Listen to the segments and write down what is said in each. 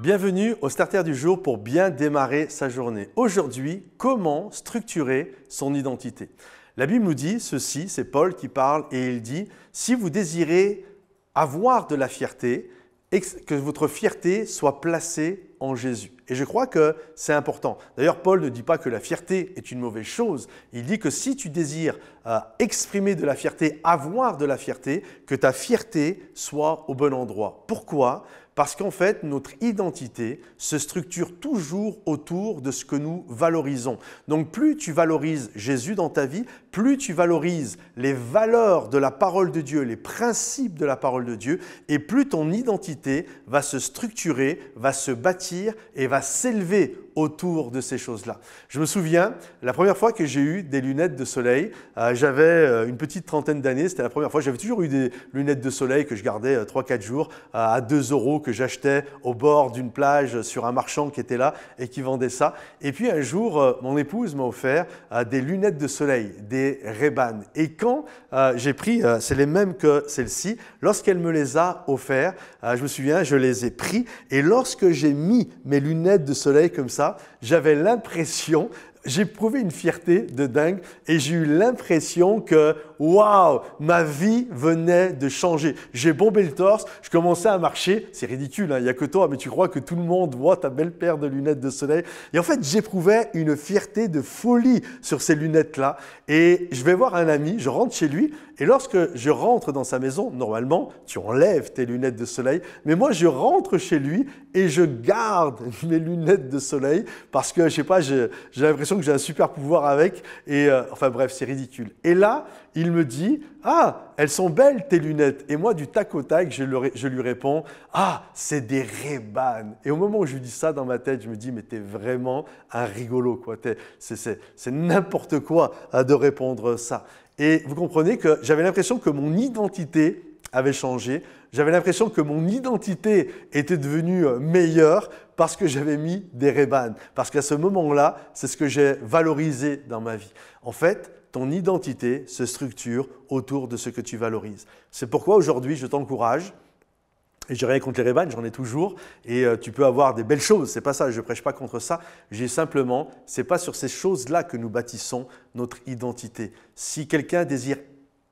Bienvenue au Starter du jour pour bien démarrer sa journée. Aujourd'hui, comment structurer son identité? La Bible nous dit ceci, c'est Paul qui parle et il dit « Si vous désirez avoir de la fierté, que votre fierté soit placée en Jésus. » Et je crois que c'est important. D'ailleurs, Paul ne dit pas que la fierté est une mauvaise chose. Il dit que si tu désires exprimer de la fierté, avoir de la fierté, que ta fierté soit au bon endroit. Pourquoi ? Parce qu'en fait, notre identité se structure toujours autour de ce que nous valorisons. Donc, plus tu valorises Jésus dans ta vie, plus tu valorises les valeurs de la parole de Dieu, les principes de la parole de Dieu, et plus ton identité va se structurer, va se bâtir et va s'élever autour de ces choses-là. Je me souviens, la première fois que j'ai eu des lunettes de soleil, j'avais une petite trentaine d'années, c'était la première fois. J'avais toujours eu des lunettes de soleil que je gardais 3-4 jours à 2 € que j'achetais au bord d'une plage sur un marchand qui était là et qui vendait ça. Et puis un jour, mon épouse m'a offert des lunettes de soleil, des Ray-Ban. Et quand j'ai pris, c'est les mêmes que celles-ci, lorsqu'elle me les a offerts, je me souviens, je les ai pris et lorsque j'ai mis mes lunettes de soleil comme ça, j'avais l'impression, j'ai éprouvé une fierté de dingue et j'ai eu l'impression que waouh, ma vie venait de changer. J'ai bombé le torse, je commençais à marcher, c'est ridicule, hein, il n'y a que toi, mais tu crois que tout le monde voit ta belle paire de lunettes de soleil. Et en fait, j'éprouvais une fierté de folie sur ces lunettes-là. Et je vais voir un ami, je rentre chez lui et lorsque je rentre dans sa maison, normalement, tu enlèves tes lunettes de soleil, mais moi, je rentre chez lui et je garde mes lunettes de soleil parce que, je sais pas, j'ai l'impression que j'ai un super pouvoir avec et enfin bref, c'est ridicule. Et là, il me dit « Ah, elles sont belles tes lunettes !» Et moi, du tac au tac, je lui réponds « Ah, c'est des Ray-Ban !» Et au moment où je lui dis ça dans ma tête, je me dis « Mais t'es vraiment un rigolo, quoi. C'est n'importe quoi de répondre ça. » Et vous comprenez que j'avais l'impression que mon identité avait changé. J'avais l'impression que mon identité était devenue meilleure parce que j'avais mis des Ray-Ban. Parce qu'à ce moment-là, c'est ce que j'ai valorisé dans ma vie. En fait, ton identité se structure autour de ce que tu valorises. C'est pourquoi aujourd'hui, je t'encourage, et je n'ai rien contre les Ray-Ban, j'en ai toujours, et tu peux avoir des belles choses, c'est pas ça, je ne prêche pas contre ça, j'ai simplement, c'est pas sur ces choses-là que nous bâtissons notre identité. Si quelqu'un désire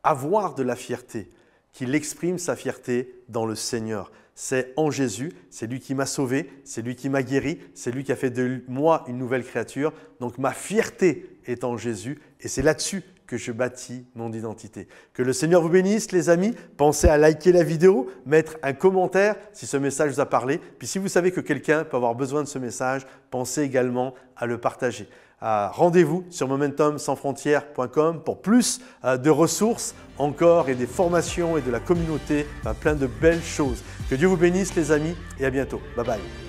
avoir de la fierté, qu'il exprime sa fierté dans le Seigneur. C'est en Jésus, c'est lui qui m'a sauvé, c'est lui qui m'a guéri, c'est lui qui a fait de moi une nouvelle créature. Donc ma fierté est en Jésus et c'est là-dessus que je bâtis mon identité. Que le Seigneur vous bénisse les amis. Pensez à liker la vidéo, mettre un commentaire si ce message vous a parlé. Puis si vous savez que quelqu'un peut avoir besoin de ce message, pensez également à le partager. Rendez-vous sur momentumsansfrontières.com pour plus de ressources encore et des formations et de la communauté, plein de belles choses. Que Dieu vous bénisse les amis et à bientôt. Bye bye.